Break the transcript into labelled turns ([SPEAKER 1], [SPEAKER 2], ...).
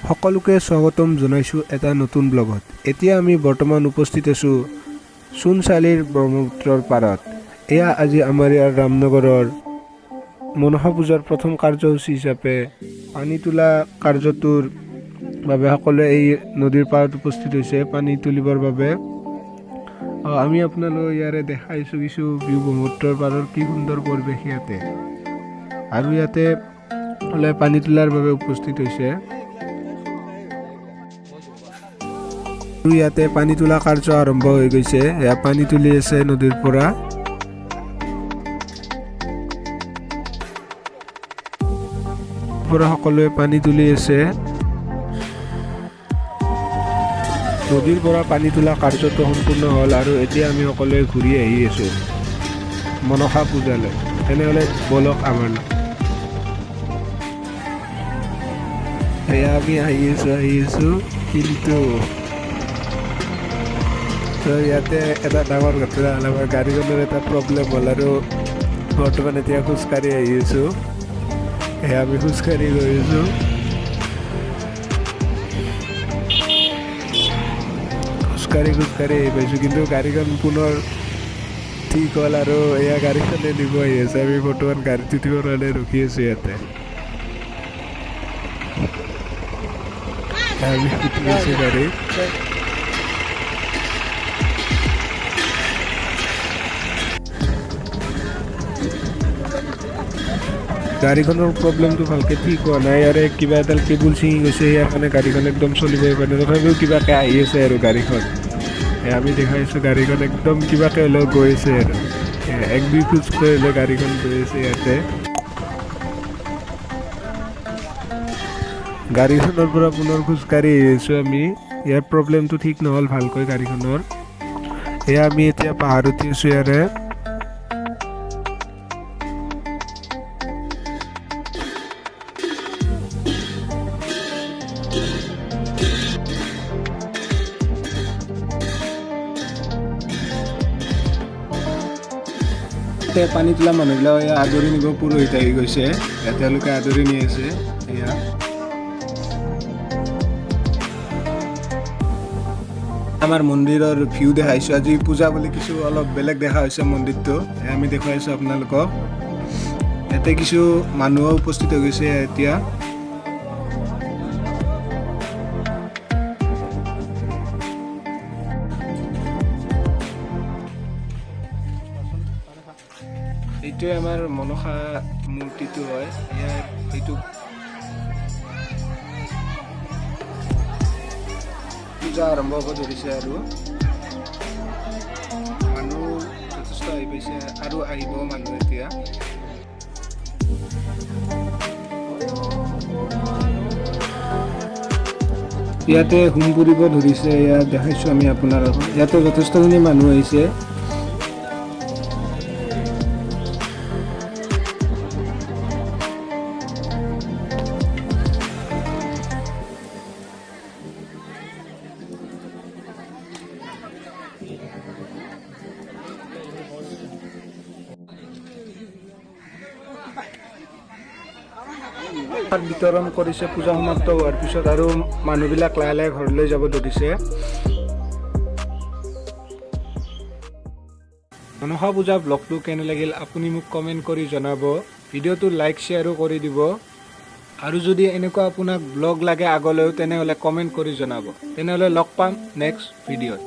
[SPEAKER 1] সকলোকে স্বাগতম জনাইছোঁ এটা নতুন ব্লগত। এতিয়া আমি বৰ্তমান উপস্থিত আছোঁ সোণচালিৰ ব্ৰহ্মপুত্ৰৰ পাৰত। এয়া আজি আমাৰ ইয়াৰ ৰামনগৰৰ মনসা পূজাৰ প্ৰথম কাৰ্যসূচী হিচাপে পানী তোলা কাৰ্যটোৰ বাবে সকলোৱে এই নদীৰ পাৰত উপস্থিত হৈছে পানী তুলিবৰ বাবে। আমি আপোনালোকক ইয়াৰে দেখাইছোঁ কিছু ভিউ ব্ৰহ্মপুত্ৰৰ পাৰৰ কি সুন্দৰ পৰিৱেশ ইয়াতে, আৰু ইয়াতে পানী তোলাৰ বাবে উপস্থিত হৈছে। ইয়াতে পানী তোলা কাৰ্য আৰম্ভ হৈ গৈছে। এয়া পানী তুলি আছে নদীৰ পৰা। সকলোৱে পানী তুলি আছে। নদীৰ পৰা পানী তোলা কাৰ্যটো সম্পূৰ্ণ হ'ল আৰু এতিয়া আমি সকলোৱে ঘূৰি আহি আছোঁ মনসা পূজালৈ। তেনেহ'লে বলক আমাৰ এয়া আমি আহি আছোঁ কিন্তু ইয়াতে এটা ডাঙৰ ঘটনা হ'ল, আমাৰ গাড়ীখনৰ এটা প্ৰব্লেম হ'ল আৰু বৰ্তমান এতিয়া খোজকাঢ়ি আহি আছোঁ। এয়া আমি খোজকাঢ়ি গৈ আছোঁ। খোজকাঢ়ি আহি পাইছোঁ, কিন্তু গাড়ীখন পুনৰ ঠিক হ'ল আৰু এয়া গাড়ীখনে নিব আহি আছে। আমি বৰ্তমান গাড়ীত উঠিবৰ কাৰণে ৰখি আছোঁ ইয়াতে। আমি উঠি আছোঁ গাড়ীত। গাড়ীখনৰ প্ৰব্লেমটো ভালকৈ ঠিক হোৱা নাই। ইয়াৰে কিবা এডাল কেবুল ছিঙি গৈছে, ইয়াৰ কাৰণে গাড়ীখন একদম চলিবই পৰা নাই। তথাপিও কিবাকৈ আহি আছে আৰু গাড়ীখন। আমি দেখাইছোঁ গাড়ীখন একদম কিবাকৈ হ'লেও গৈ আছে আৰু এক দুই খোজকৈ হ'লেও গাড়ীখন গৈ আছে ইয়াতে। গাড়ীখনৰ পৰা পুনৰ খোজকাঢ়ি আহিছোঁ আমি। ইয়াৰ প্ৰব্লেমটো ঠিক নহ'ল ভালকৈ গাড়ীখনৰ। এয়া আমি এতিয়া পাহাৰ উঠি আছোঁ ইয়াৰে। পানী তোলা মানুহবিলাক আদৰি নিব পুৰোহিত আহি গৈছে। তেওঁলোকে আদৰি নি আছে। এয়া আমাৰ মন্দিৰৰ ভিউ দেখাইছোঁ। আজি পূজা বুলি কিছু অলপ বেলেগ দেখা হৈছে মন্দিৰটো। আমি দেখুৱাইছোঁ আপোনালোকক। ইয়াতে কিছু মানুহো উপস্থিত হৈ গৈছে এতিয়া। এইটোৱে আমাৰ মনসা মূৰ্তিটো হয়। এইটো পূজা আৰম্ভ হ'ব ধৰিছে আৰু মানুহ যথেষ্ট আহি পাইছে আৰু আহিব মানুহ এতিয়া। ইয়াতে হোম পুৰিব ধৰিছে। ইয়াত দেখাইছোঁ আমি আপোনালোকক। ইয়াতে যথেষ্টখিনি মানুহ আহিছে। বিতৰণ কৰিছে পূজা সমাপ্ত হোৱাৰ পিছত, আৰু মানুহবিলাক লাহে লাহে ঘৰলৈ যাব ধৰিছে। মনসা পূজা ব্লগটো কেনে লাগিল আপুনি মোক কমেণ্ট কৰি জনাব। ভিডিঅ'টো লাইক শ্বেয়াৰো কৰি দিব। আৰু যদি এনেকুৱা আপোনাক ব্লগ লাগে আগলৈও, তেনেহ'লে কমেণ্ট কৰি জনাব। তেনেহ'লে লগ পাম নেক্সট ভিডিঅ'ত।